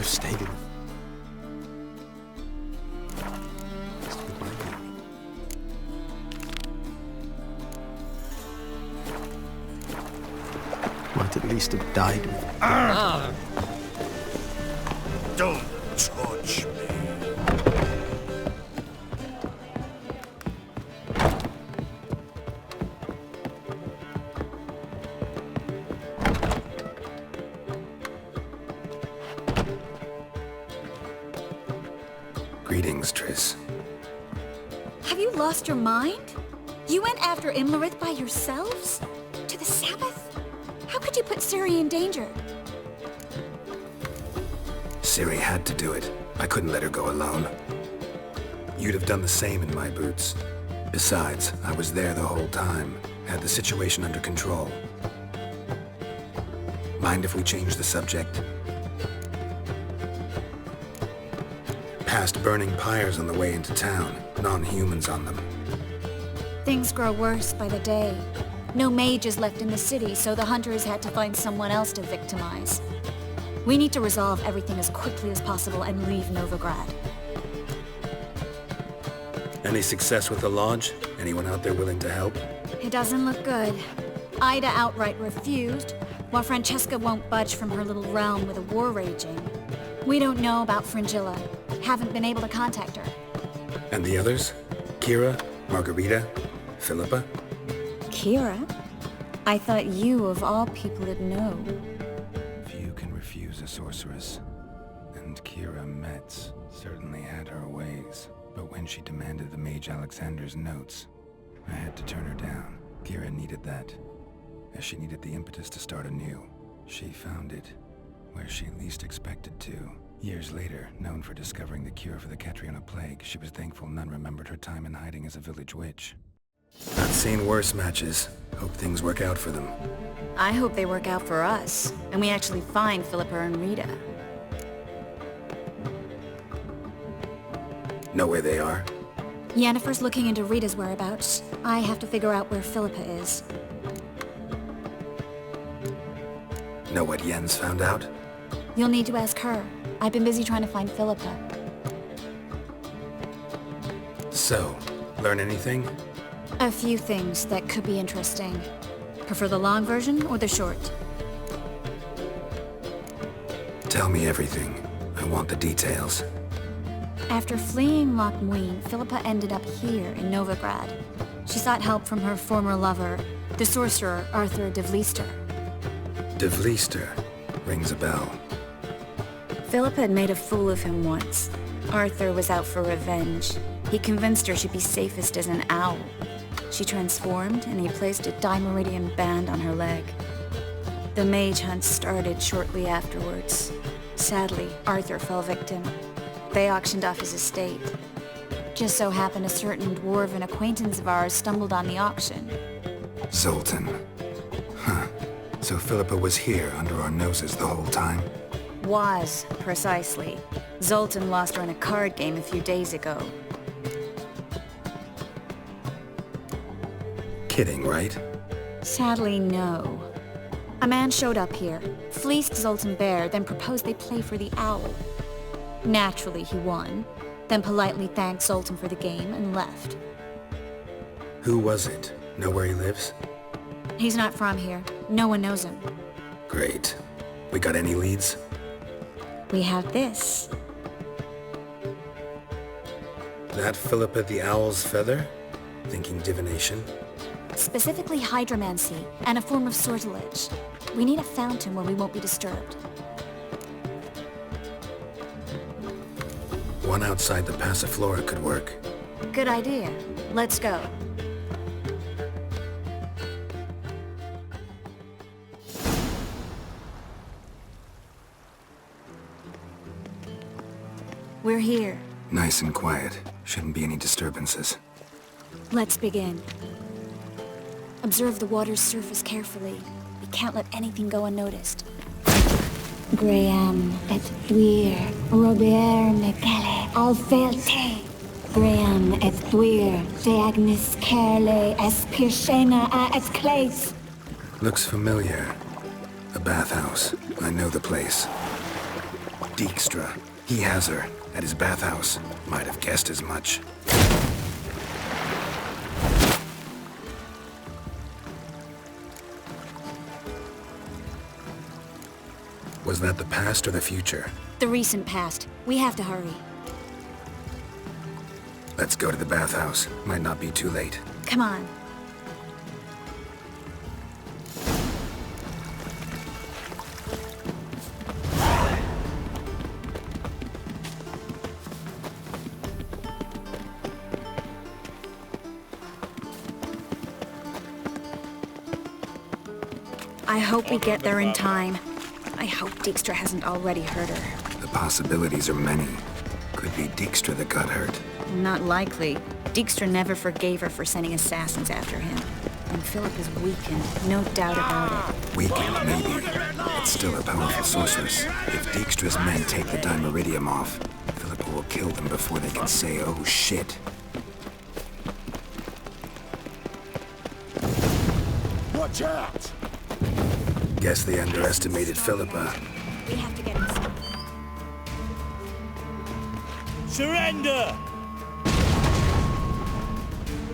stayed in. Might at least have died with it. Don't touch me. Greetings, Triss. Have you lost your mind? You went after Imlerith by yourselves? To the Sabbath? How could you put Ciri in danger? Ciri had to do it. I couldn't let her go alone. You'd have done the same in my boots. Besides, I was there the whole time. Had the situation under control. Mind if we change the subject? Past burning pyres on the way into town. Non-humans on them. Things grow worse by the day. No mages left in the city, so the hunters had to find someone else to victimize. We need to resolve everything as quickly as possible and leave Novigrad. Any success with the lodge? Anyone out there willing to help? It doesn't look good. Ida outright refused, while Francesca won't budge from her little realm with a war raging. We don't know about Fringilla. Haven't been able to contact her. And the others? Keira? Margarita? Philippa? Keira? I thought you, of all people, would know. Few can refuse a sorceress. And Keira Metz certainly had her ways. But when she demanded the Mage Alexander's notes, I had to turn her down. Keira needed that, as she needed the impetus to start anew. She found it where she least expected to. Years later, known for discovering the cure for the Catriona plague, she was thankful none remembered her time in hiding as a village witch. I've seen worse matches. Hope things work out for them. I hope they work out for us, and we actually find Philippa and Rita. Know where they are? Yennefer's looking into Rita's whereabouts. I have to figure out where Philippa is. Know what Yen's found out? You'll need to ask her. I've been busy trying to find Philippa. So, learn anything? A few things that could be interesting. Prefer the long version or the short? Tell me everything. I want the details. After fleeing Loch Muin, Philippa ended up here in Novigrad. She sought help from her former lover, the sorcerer Arthur de Vlister. De Vlister rings a bell. Philippa had made a fool of him once. Arthur was out for revenge. He convinced her she'd be safest as an owl. She transformed, and he placed a dimeridian band on her leg. The mage hunt started shortly afterwards. Sadly, Arthur fell victim. They auctioned off his estate. Just so happened a certain dwarven acquaintance of ours stumbled on the auction. Zoltan. Huh. So Philippa was here under our noses the whole time? Was, precisely. Zoltan lost her in a card game a few days ago. Kidding, right? Sadly, no. A man showed up here, fleeced Zoltan bare, then proposed they play for the owl. Naturally, he won, then politely thanked Zoltan for the game and left. Who was it? Know where he lives? He's not from here. No one knows him. Great. We got any leads? We have this. That Philippa the Owl's feather? Thinking divination? Specifically hydromancy, and a form of sortilege. We need a fountain where we won't be disturbed. One outside the Passiflora could work. Good idea. Let's go. We're here. Nice and quiet. Shouldn't be any disturbances. Let's begin. Observe the water's surface carefully. We can't let anything go unnoticed. Graham et Dwyer, Robert Mekele, Alfelte. Graham et Dwyer, Deagnis Kerle, Espirshena a et Clace. Looks familiar. A bathhouse. I know the place. Dijkstra. He has her, at his bathhouse. Might have guessed as much. Was that the past or the future? The recent past. We have to hurry. Let's go to the bathhouse. Might not be too late. Come on. I hope we get there in time. I hope Dijkstra hasn't already hurt her. The possibilities are many. Could be Dijkstra that got hurt. Not likely. Dijkstra never forgave her for sending assassins after him. And Philip is weakened, no doubt about it. Weakened, maybe. It's still a powerful sorceress. If Dijkstra's men take the Dimeridium off, Philippa will kill them before they can say, oh shit. Watch out! Guess they underestimated Philippa. We have to get inside. Surrender!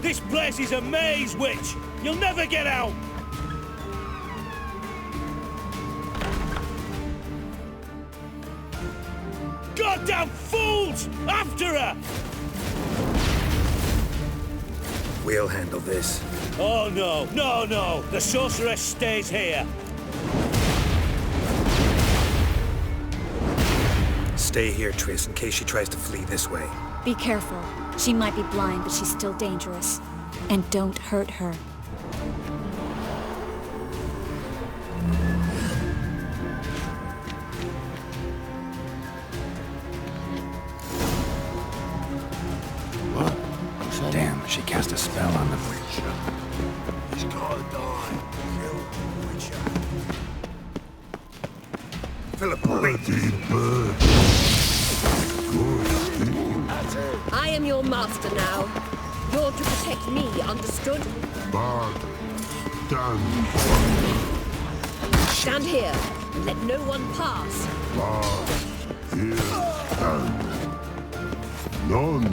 This place is a maze, witch! You'll never get out! Goddamn fools! After her! We'll handle this. Oh no, no, no! The sorceress stays here! Stay here, Triss, in case she tries to flee this way. Be careful. She might be blind, but she's still dangerous. And don't hurt her. What? Damn, she cast a spell on the Witcher. He's gotta die. Kill the Witcher. Philippa, wait. I am your master now. You're to protect me, understood? But stand. Stand here and let no one pass. But here stand. None.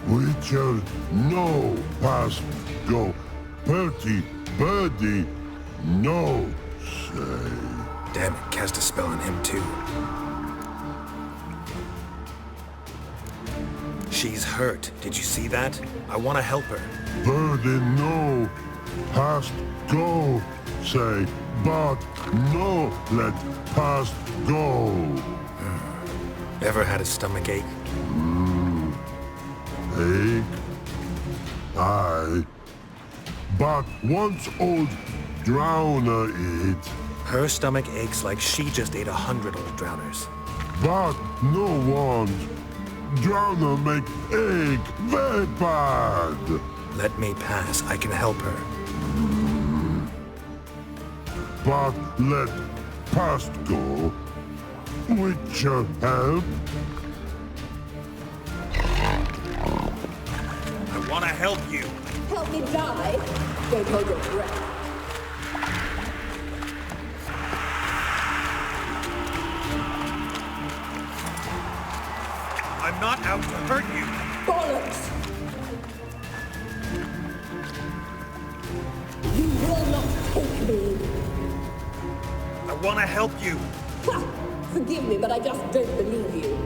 Witcher, no past go. Bertie, birdie, no say. Damn it, cast a spell on him too. She's hurt. Did you see that? I want to help her. Birdie, no past go say. But no let past go. Ever had a stomach ache? Ache? Aye. But once old drowner eat. Her stomach aches like she just ate 100 old drowners. But no one. Drowner make ache very bad. Let me pass. I can help her. But let past go. Witcher help. I want to help you! Help me die. Don't hold your breath. I'm not out to hurt you! Bollocks! You will not take me. I want to help you! Ha! Forgive me, but I just don't believe you.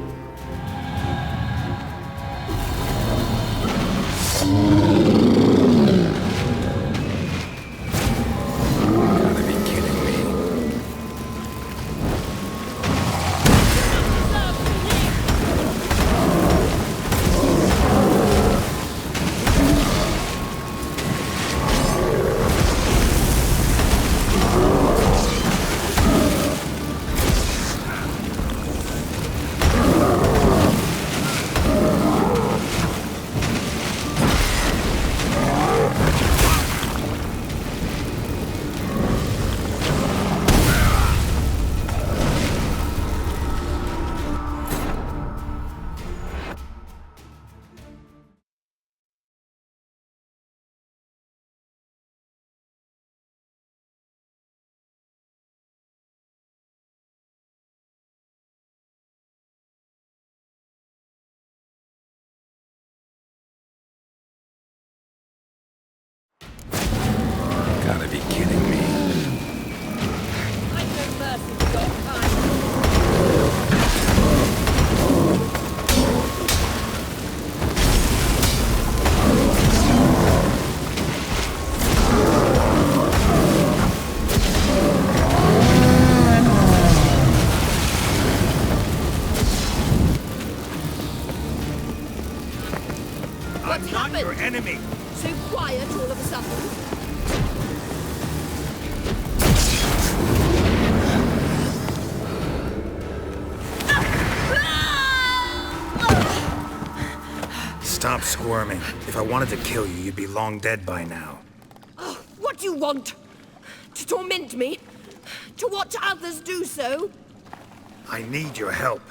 Gotta be kidding me. your enemy. So quiet all of a sudden. Stop squirming. If I wanted to kill you, you'd be long dead by now. Oh, what do you want? To torment me? To watch others do so? I need your help.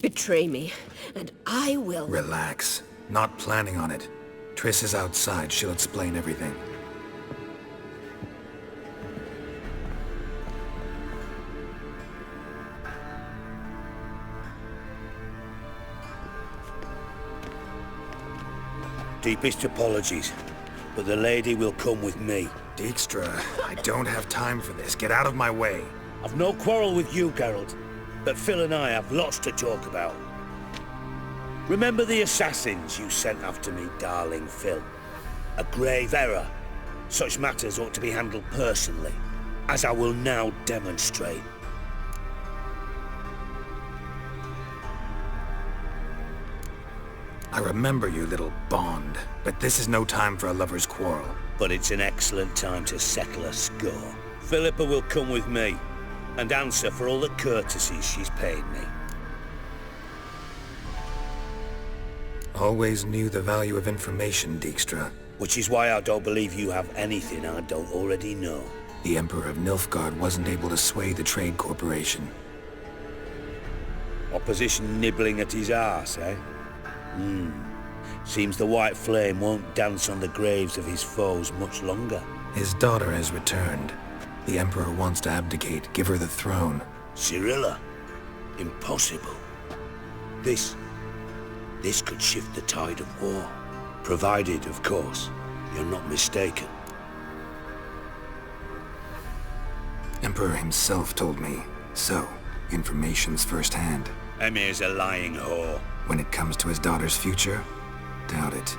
Betray me, and I will... Relax. Not planning on it. Triss is outside. She'll explain everything. Deepest apologies, but the lady will come with me. Dijkstra, I don't have time for this. Get out of my way. I've no quarrel with you, Geralt, but Phil and I have lots to talk about. Remember the assassins you sent after me, darling Phil? A grave error. Such matters ought to be handled personally, as I will now demonstrate. I remember you, little Bond, but this is no time for a lover's quarrel. But it's an excellent time to settle a score. Philippa will come with me, and answer for all the courtesies she's paid me. Always knew the value of information, Dijkstra. Which is why I don't believe you have anything I don't already know. The Emperor of Nilfgaard wasn't able to sway the Trade Corporation. Opposition nibbling at his arse, eh? Seems the White Flame won't dance on the graves of his foes much longer. His daughter has returned. The Emperor wants to abdicate, give her the throne. Cirilla? Impossible. This could shift the tide of war. Provided, of course, you're not mistaken. Emperor himself told me. So, information's firsthand. Emir's a lying whore. When it comes to his daughter's future, doubt it.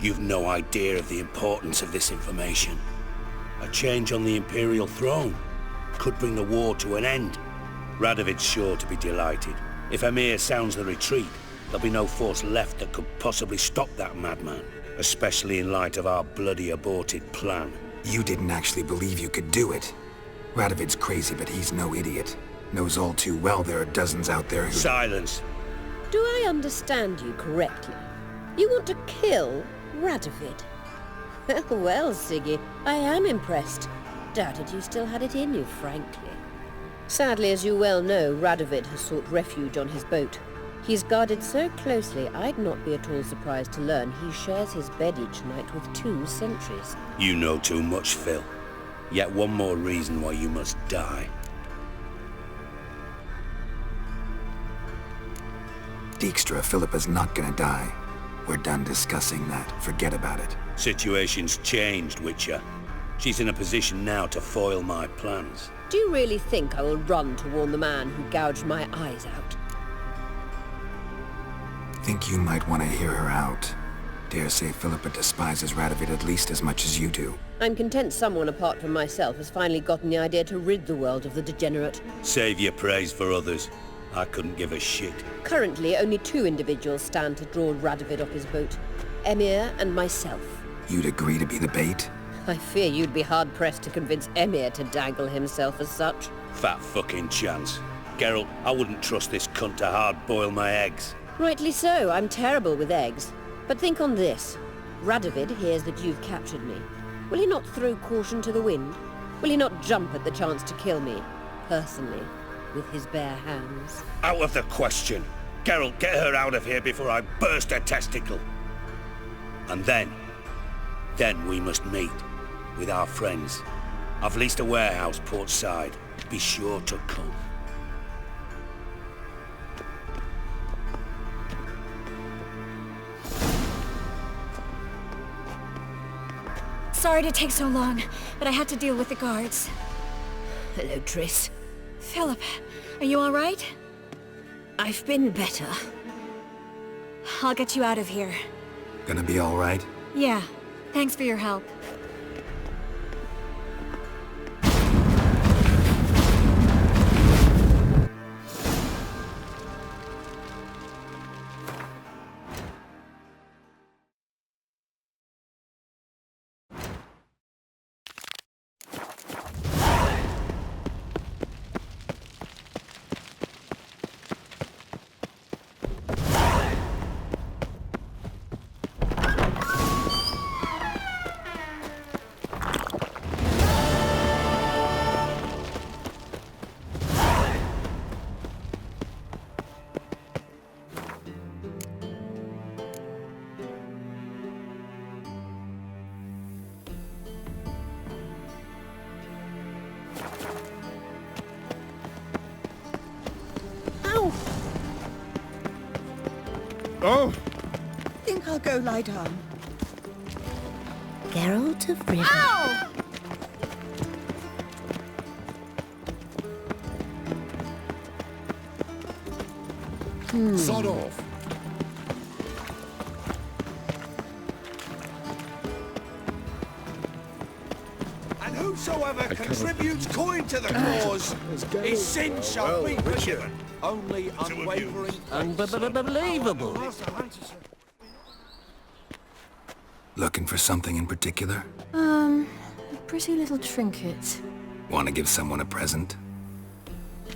You've no idea of the importance of this information. A change on the Imperial throne could bring the war to an end. Radovid's sure to be delighted. If Emir sounds the retreat, there'll be no force left that could possibly stop that madman, especially in light of our bloody aborted plan. You didn't actually believe you could do it. Radovid's crazy, but he's no idiot. Knows all too well there are dozens out there who... Silence! Do I understand you correctly? You want to kill Radovid? Well, Siggy, I am impressed. Doubted you still had it in you, frankly. Sadly, as you well know, Radovid has sought refuge on his boat. He's guarded so closely, I'd not be at all surprised to learn he shares his bed each night with 2 sentries. You know too much, Phil. Yet one more reason why you must die. Dijkstra, Philippa's not gonna die. We're done discussing that. Forget about it. Situation's changed, Witcher. She's in a position now to foil my plans. Do you really think I will run to warn the man who gouged my eyes out? Think you might want to hear her out. Dare say Philippa despises Radovid at least as much as you do. I'm content someone apart from myself has finally gotten the idea to rid the world of the degenerate. Save your praise for others. I couldn't give a shit. Currently, only 2 individuals stand to draw Radovid off his boat. Emir and myself. You'd agree to be the bait? I fear you'd be hard-pressed to convince Emir to dangle himself as such. Fat fucking chance. Geralt, I wouldn't trust this cunt to hard-boil my eggs. Rightly so, I'm terrible with eggs. But think on this. Radovid hears that you've captured me. Will he not throw caution to the wind? Will he not jump at the chance to kill me, personally, with his bare hands? Out of the question. Geralt, get her out of here before I burst her testicle. And then we must meet with our friends. I've leased a warehouse port side. Be sure to come. Sorry to take so long, but I had to deal with the guards. Hello, Triss. Philip, are you all right? I've been better. I'll get you out of here. Gonna be all right? Yeah, thanks for your help. Oh! Think I'll go lie down. Geralt of Rivia. Ow! Sod off. And whosoever contributes coin to the cause, his sin shall be forgiven. Only unwavering. Unbelievable. Looking for something in particular? A pretty little trinket. Want to give someone a present?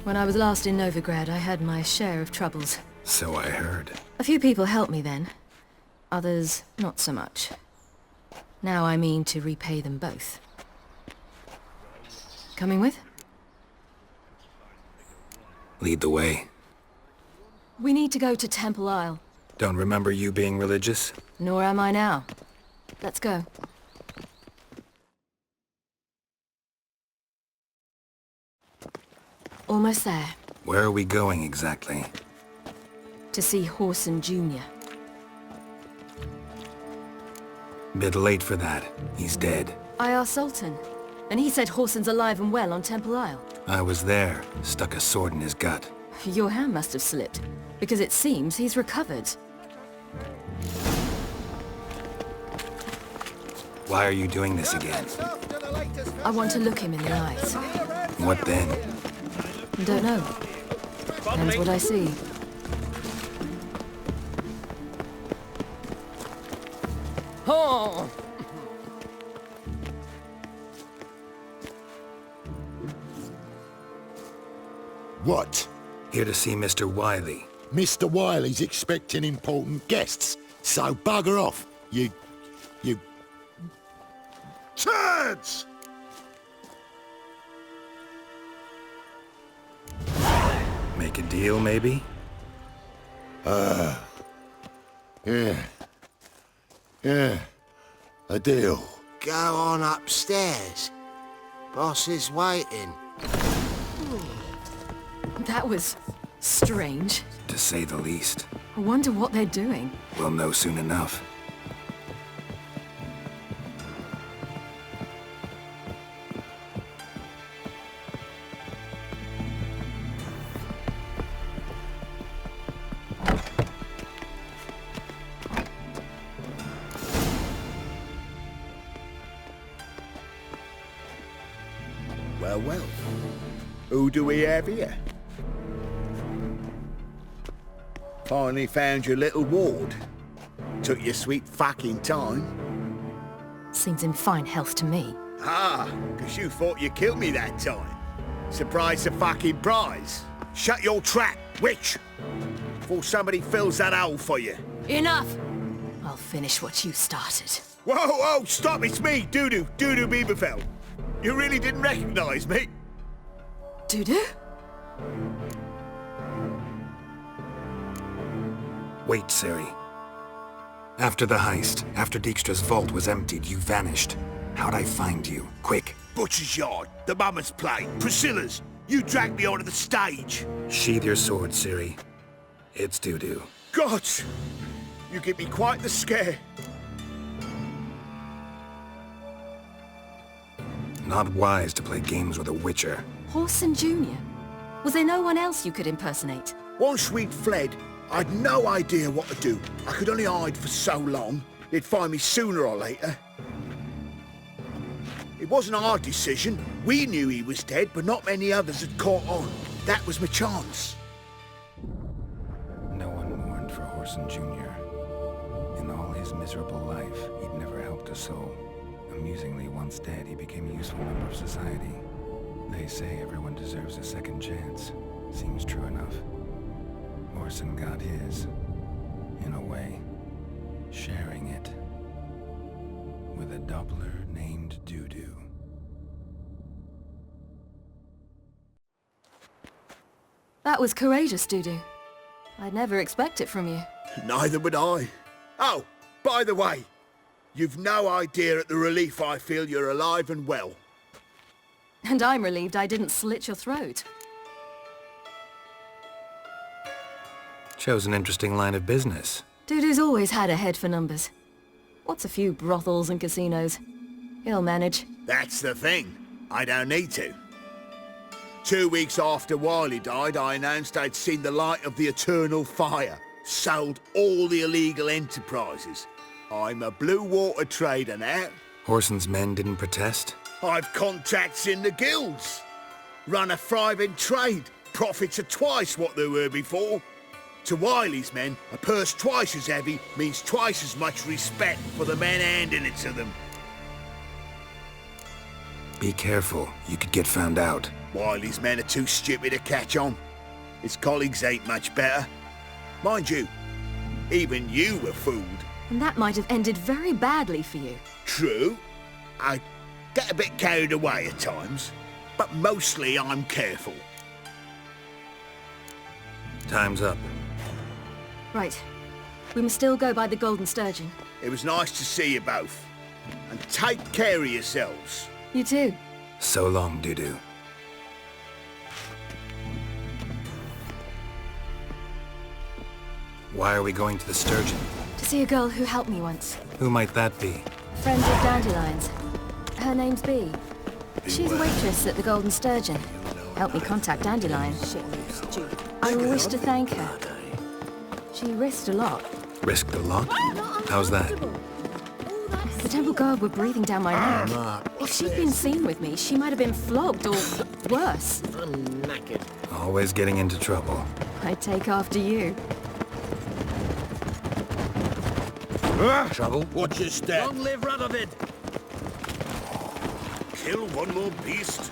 When I was last in Novigrad, I had my share of troubles. So I heard. A few people helped me then. Others, not so much. Now I mean to repay them both. Coming with? Lead the way. We need to go to Temple Isle. Don't remember you being religious? Nor am I now. Let's go. Almost there. Where are we going exactly? To see Whoreson Jr. Bit late for that. He's dead. I asked Sultan, and he said Whoreson's alive and well on Temple Isle. I was there. Stuck a sword in his gut. Your hand must have slipped, because it seems he's recovered. Why are you doing this again? I want to look him in the eyes. What then? Don't know. Depends what I see. Oh! What? Here to see Mr. Wiley. Mr. Wiley's expecting important guests, so bugger off, you... turds! Make a deal, maybe? Yeah, a deal. Go on upstairs. Boss is waiting. That was strange. To say the least. I wonder what they're doing. We'll know soon enough. Well. Who do we have here? Finally found your little ward. Took your sweet fucking time. Seems in fine health to me. Ah, 'cause you thought you killed me that time. Surprise the fucking prize. Shut your trap, witch! Before somebody fills that hole for you. Enough! I'll finish what you started. Whoa, stop, it's me, Dudu Beaverfell. You really didn't recognize me? Dudu? Wait, Ciri. After the heist, after Dijkstra's vault was emptied, you vanished. How'd I find you? Quick. Butcher's Yard, the Mama's Plate, Priscilla's. You dragged me onto the stage. Sheathe your sword, Ciri. It's Dudu. Gods! You give me quite the scare. Not wise to play games with a witcher. Whoreson Jr.? Was there no one else you could impersonate? Once we'd fled, I'd no idea what to do. I could only hide for so long. They'd find me sooner or later. It wasn't our decision. We knew he was dead, but not many others had caught on. That was my chance. No one mourned for Whoreson Jr. In all his miserable life, he'd never helped a soul. Amusingly, once dead, he became a useful member of society. They say everyone deserves a second chance. Seems true enough. Whoreson got his, in a way, sharing it with a Doppler named Doo-Doo. That was courageous, Doo-Doo. I'd never expect it from you. Neither would I. Oh, by the way, you've no idea at the relief I feel you're alive and well. And I'm relieved I didn't slit your throat. Chose an interesting line of business. Doo-Doo's always had a head for numbers. What's a few brothels and casinos? He'll manage. That's the thing. I don't need to. 2 weeks after Wiley died, I announced I'd seen the light of the eternal fire. Sold all the illegal enterprises. I'm a blue water trader now. Whoreson's men didn't protest? I've contacts in the guilds. Run a thriving trade. Profits are twice what they were before. To Wiley's men, a purse twice as heavy means twice as much respect for the men handing it to them. Be careful, you could get found out. Wiley's men are too stupid to catch on. His colleagues ain't much better. Mind you, even you were fooled. And that might have ended very badly for you. True. I get a bit carried away at times, but mostly I'm careful. Time's up. Right. We must still go by the Golden Sturgeon. It was nice to see you both. And take care of yourselves. You too. So long, Doo-Doo. Why are we going to the Sturgeon? To see a girl who helped me once. Who might that be? Friend of Dandelion's. Her name's Bee. She's a waitress at the Golden Sturgeon. Helped me contact Dandelion. I wish to thank her. She risked a lot. Risked a lot? How's that? The temple guard were breathing down my neck. If she'd been seen with me, she might have been flogged or worse. I'm knackered. Always getting into trouble. I'd take after you. Trouble? Watch your step. Long live Radovid! Kill one more beast.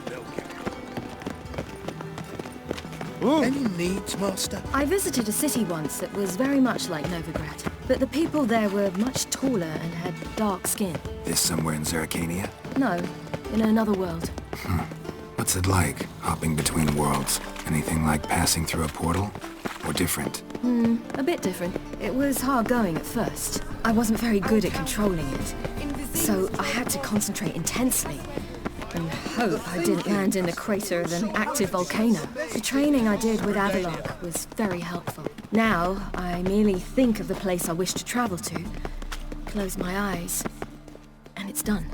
Any needs, Master? I visited a city once that was very much like Novigrad, but the people there were much taller and had dark skin. This somewhere in Zerrikania? No, in another world. What's it like, hopping between worlds? Anything like passing through a portal? Or different? A bit different. It was hard going at first. I wasn't very good at controlling it, so I had to concentrate intensely and hope I didn't land in the crater of an active volcano. The training I did with Avalok was very helpful. Now, I merely think of the place I wish to travel to, close my eyes, and it's done.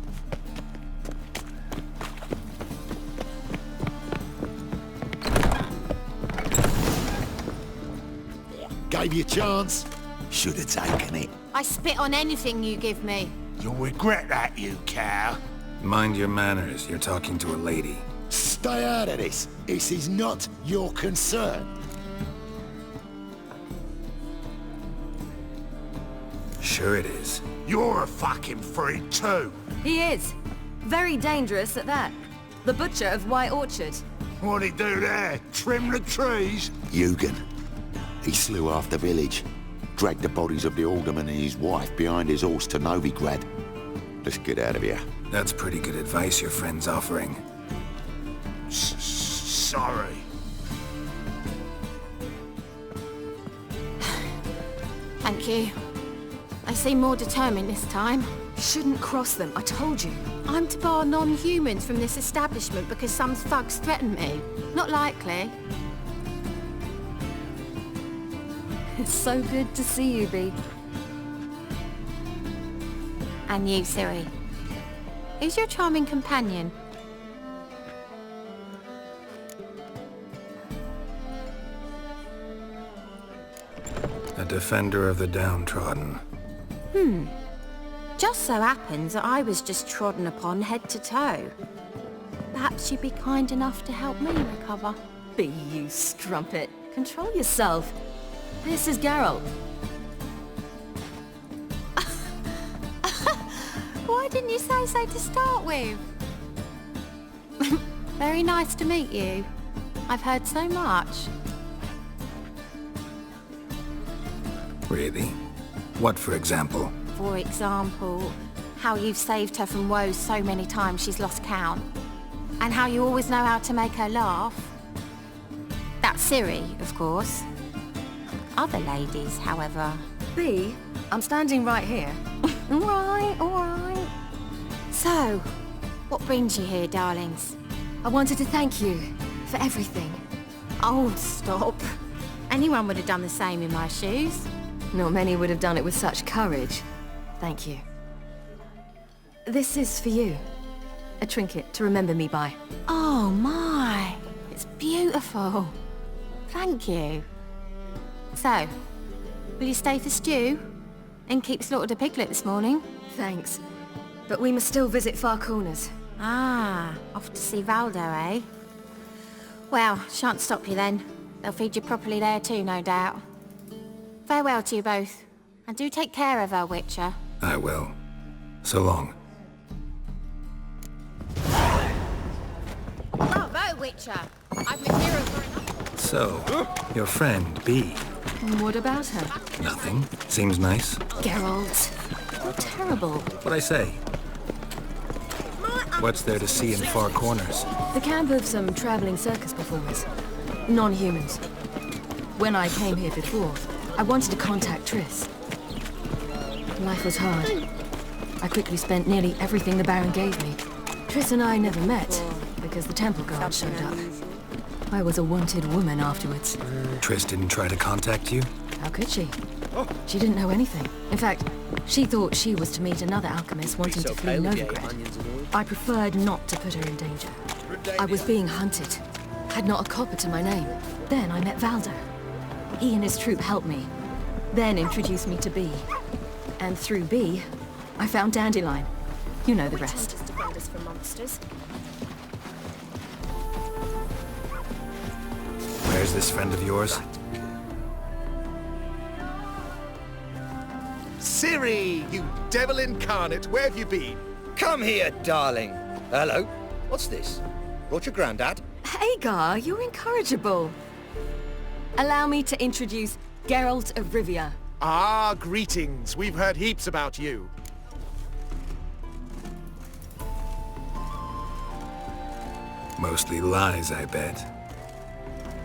Gave you a chance. Should have taken it. I spit on anything you give me. You'll regret that, you cow. Mind your manners, you're talking to a lady. Stay out of this. This is not your concern. Sure it is. You're a fucking freak too. He is. Very dangerous at that. The butcher of White Orchard. What'd he do there? Trim the trees? Eugen. He slew half the village. Dragged the bodies of the alderman and his wife behind his horse to Novigrad. Let's get out of here. That's pretty good advice your friend's offering. Sorry. Thank you. I seem more determined this time. You shouldn't cross them, I told you. I'm to bar non-humans from this establishment because some thugs threaten me. Not likely. It's so good to see you, Bee. And you, Siri. Who's your charming companion? defender of the downtrodden. Just so happens that I was just trodden upon head to toe. Perhaps you'd be kind enough to help me recover. Be you strumpet. Control yourself. This is Geralt. Why didn't you say so to start with? Very nice to meet you. I've heard so much. Really? What, for example? For example, how you've saved her from woes so many times she's lost count. And how you always know how to make her laugh. That's Ciri, of course. Other ladies, however... B, I'm standing right here. All right. So, what brings you here, darlings? I wanted to thank you for everything. Oh, stop. Anyone would have done the same in my shoes. Not many would have done it with such courage. Thank you. This is for you. A trinket to remember me by. Oh my, it's beautiful. Thank you. So, will you stay for stew? And keep slaughtered a piglet this morning? Thanks. But we must still visit Far Corners. Ah, off to see Valdo, eh? Well, shan't stop you then. They'll feed you properly there too, no doubt. Farewell to you both. And do take care of her, Witcher. I will. So long. Bravo, Witcher! I've material for enough. So, your friend, B. What about her? Nothing. Seems nice. Geralt. How terrible. What'd I say? What's there to see in Far Corners? The camp of some traveling circus performers. Non-humans. When I came here before, I wanted to contact Triss. Life was hard. I quickly spent nearly everything the Baron gave me. Triss and I never met, because the temple guard showed up. I was a wanted woman afterwards. Triss didn't try to contact you? How could she? She didn't know anything. In fact, she thought she was to meet another alchemist wanting to flee Novigrad. I preferred not to put her in danger. I was being hunted. Had not a copper to my name. Then I met Valdo. He and his troop helped me. Then introduced me to B. And through B, I found Dandelion. You know the rest. For monsters. Where's this friend of yours? Ciri, you devil incarnate, where have you been? Come here, darling. Hello. What's this? Brought your granddad? Hagar, you're incorrigible. Allow me to introduce Geralt of Rivia. Ah, greetings. We've heard heaps about you. Mostly lies, I bet.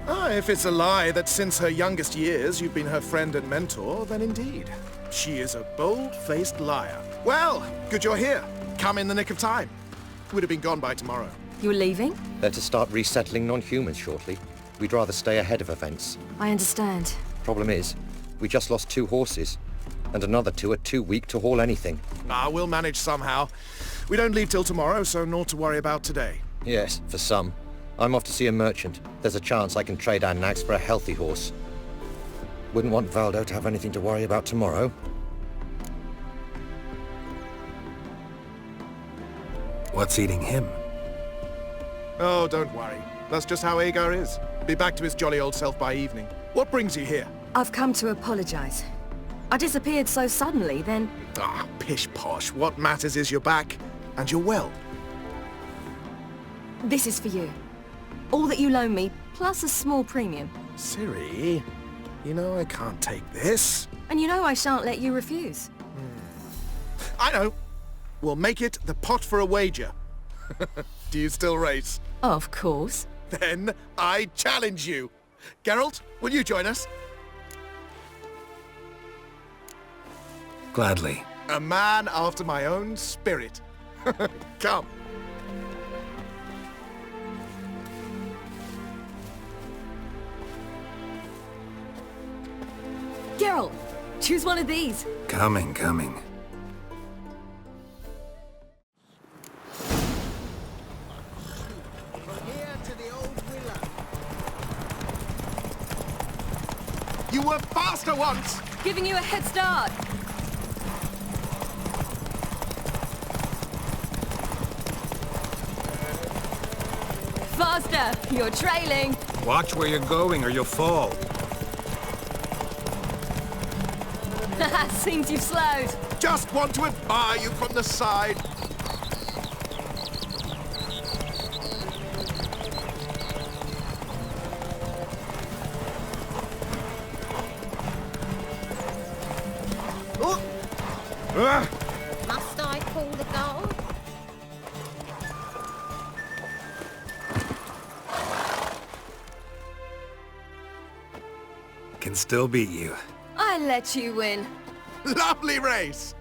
Ah, if it's a lie that since her youngest years you've been her friend and mentor, then indeed. She is a bold-faced liar. Well, good you're here. Come in the nick of time. Would have been gone by tomorrow. You're leaving? They're to start resettling non-humans shortly. We'd rather stay ahead of events. I understand. Problem is, we just lost 2 horses. And another 2 are too weak to haul anything. Ah, we'll manage somehow. We don't leave till tomorrow, so naught to worry about today. Yes, for some. I'm off to see a merchant. There's a chance I can trade our nags for a healthy horse. Wouldn't want Valdo to have anything to worry about tomorrow. What's eating him? Oh, don't worry. That's just how Agar is. Be back to his jolly old self by evening. What brings you here? I've come to apologize. I disappeared so suddenly, then... Ah, pish-posh. What matters is you're back, and you're well. This is for you. All that you loan me, plus a small premium. Ciri, you know I can't take this. And you know I shan't let you refuse. I know. We'll make it the pot for a wager. Do you still race? Of course. Then I challenge you. Geralt, will you join us? Gladly. A man after my own spirit. Come. Geralt, choose one of these. Coming. You were faster once! Giving you a head start. Faster! You're trailing. Watch where you're going or you'll fall. Seems you've slowed. Just want to admire you from the side. Must I call the guard? Can still beat you. I let you win. Lovely race!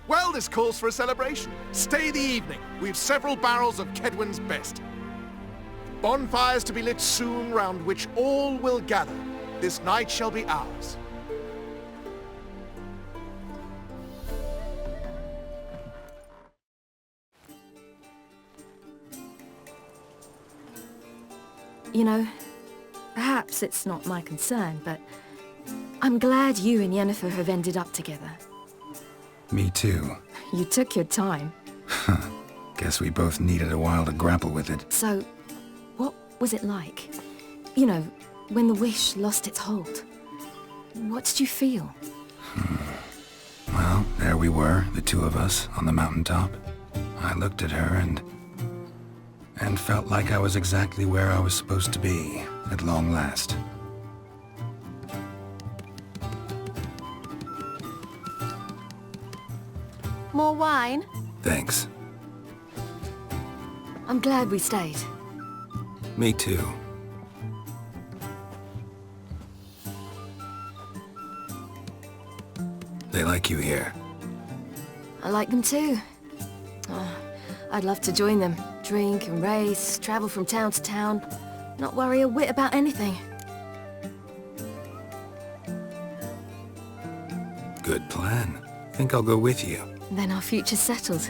Well, this calls for a celebration. Stay the evening. We've several barrels of Kedwen's best. Bonfires to be lit soon, round which all will gather. This night shall be ours. You know, perhaps it's not my concern, but I'm glad you and Yennefer have ended up together. Me too. You took your time. Guess we both needed a while to grapple with it. So, what was it like? You know, when the wish lost its hold. What did you feel? Well, there we were, the two of us, on the mountaintop. I looked at her and felt like I was exactly where I was supposed to be, at long last. More wine? Thanks. I'm glad we stayed. Me too. They like you here. I like them too. I'd love to join them. Drink and race, travel from town to town. Not worry a whit about anything. Good plan. Think I'll go with you. Then our future's settled.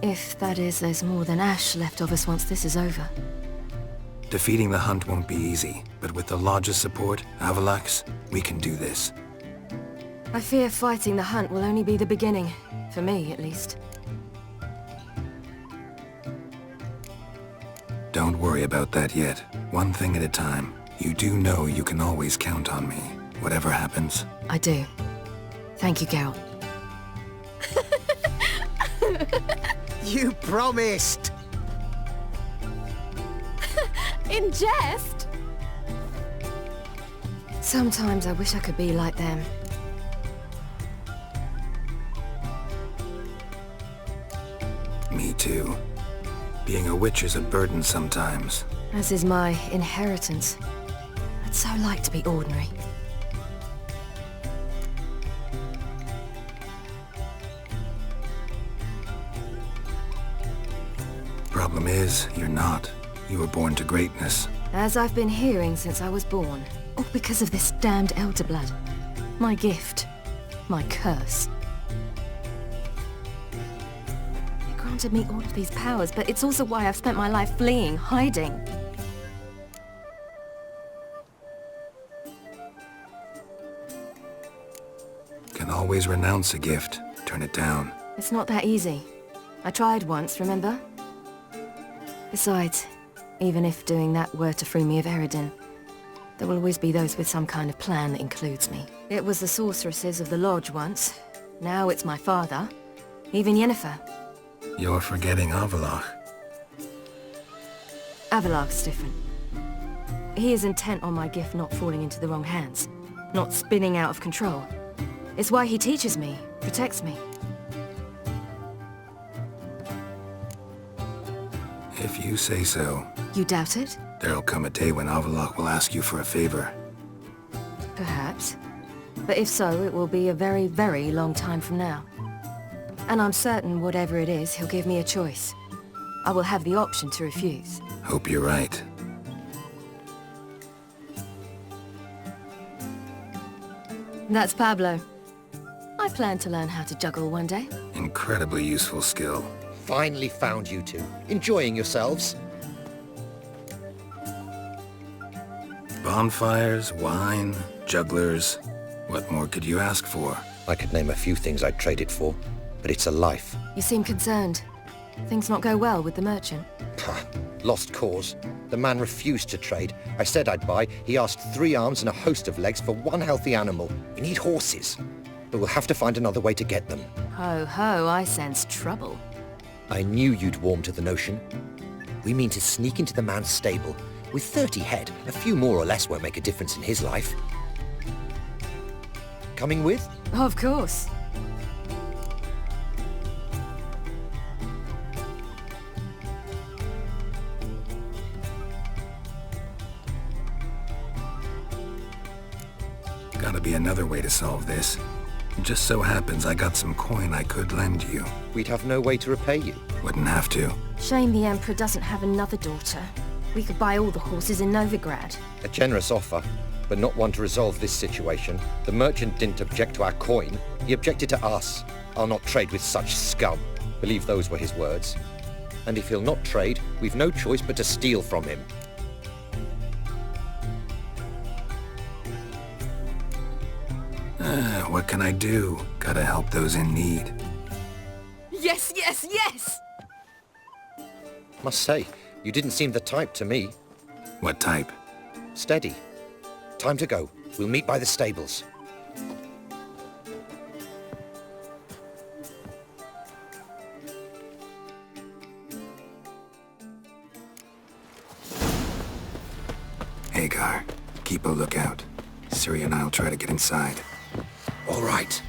If, that is, there's more than ash left of us once this is over. Defeating the hunt won't be easy, but with the Lodge's support, Avalax, we can do this. I fear fighting the hunt will only be the beginning. For me, at least. Don't worry about that yet. One thing at a time. You do know you can always count on me, whatever happens. I do. Thank you, Geralt. You promised! In jest? Sometimes I wish I could be like them. Me too. Being a witch is a burden sometimes. As is my inheritance. I'd so like to be ordinary. Problem is, you're not. You were born to greatness. As I've been hearing since I was born. All because of this damned elder blood. My gift. My curse. It granted me all of these powers, but it's also why I've spent my life fleeing, hiding. Can always renounce a gift. Turn it down. It's not that easy. I tried once, remember? Besides, even if doing that were to free me of Eredin, there will always be those with some kind of plan that includes me. It was the sorceresses of the Lodge once. Now it's my father. Even Yennefer. You're forgetting Avallac'h. Avallac'h's different. He is intent on my gift not falling into the wrong hands. Not spinning out of control. It's why he teaches me, protects me. If you say so. You doubt it? There'll come a day when Avallac'h will ask you for a favor. Perhaps. But if so, it will be a very, very long time from now. And I'm certain whatever it is, he'll give me a choice. I will have the option to refuse. Hope you're right. That's Pablo. I plan to learn how to juggle one day. Incredibly useful skill. Finally found you two. Enjoying yourselves? Bonfires, wine, jugglers. What more could you ask for? I could name a few things I'd trade it for, but it's a life. You seem concerned. Things not go well with the merchant? Lost cause. The man refused to trade. I said I'd buy. He asked 3 arms and a host of legs for 1 healthy animal. We need horses. But we'll have to find another way to get them. Ho ho, I sense trouble. I knew you'd warm to the notion. We mean to sneak into the man's stable. With 30 head, a few more or less won't make a difference in his life. Coming with? Of course. Gotta be another way to solve this. It just so happens I got some coin I could lend you. We'd have no way to repay you. Wouldn't have to. Shame the Emperor doesn't have another daughter. We could buy all the horses in Novigrad. A generous offer, but not one to resolve this situation. The merchant didn't object to our coin. He objected to us. I'll not trade with such scum. Believe those were his words. And if he'll not trade, we've no choice but to steal from him. What can I do? Gotta help those in need. Yes, yes, yes! Must say, you didn't seem the type to me. What type? Steady. Time to go. We'll meet by the stables. Hagar, keep a lookout. Ciri and I'll try to get inside. All right.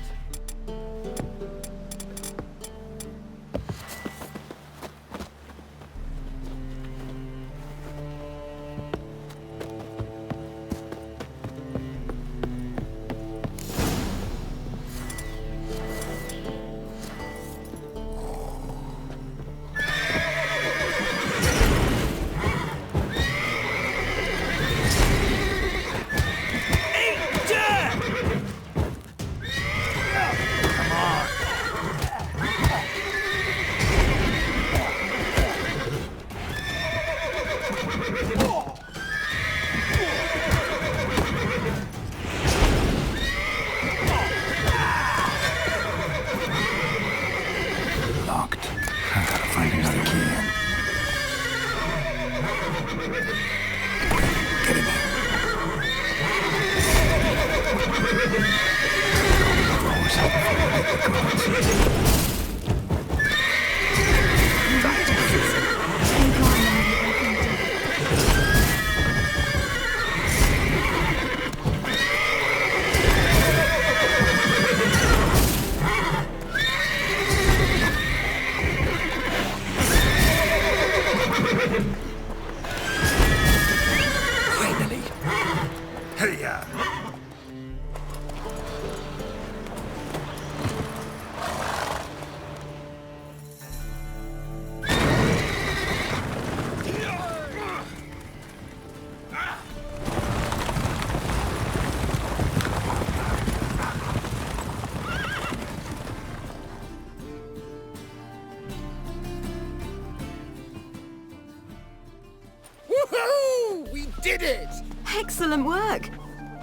Did it! Excellent work!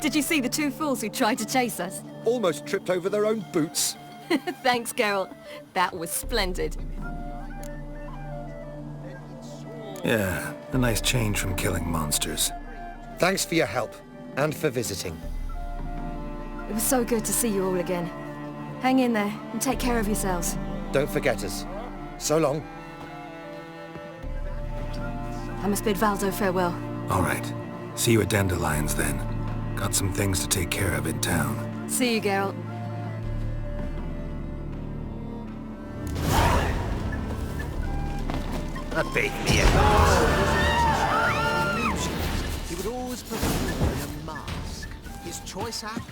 Did you see the 2 fools who tried to chase us? Almost tripped over their own boots. Thanks, Carol. That was splendid. Yeah, a nice change from killing monsters. Thanks for your help, and for visiting. It was so good to see you all again. Hang in there, and take care of yourselves. Don't forget us. So long. I must bid Valdo farewell. All right. See you at Dandelions, then. Got some things to take care of in town. See you, Geralt. A big me He would always prefer a mask. His choice act.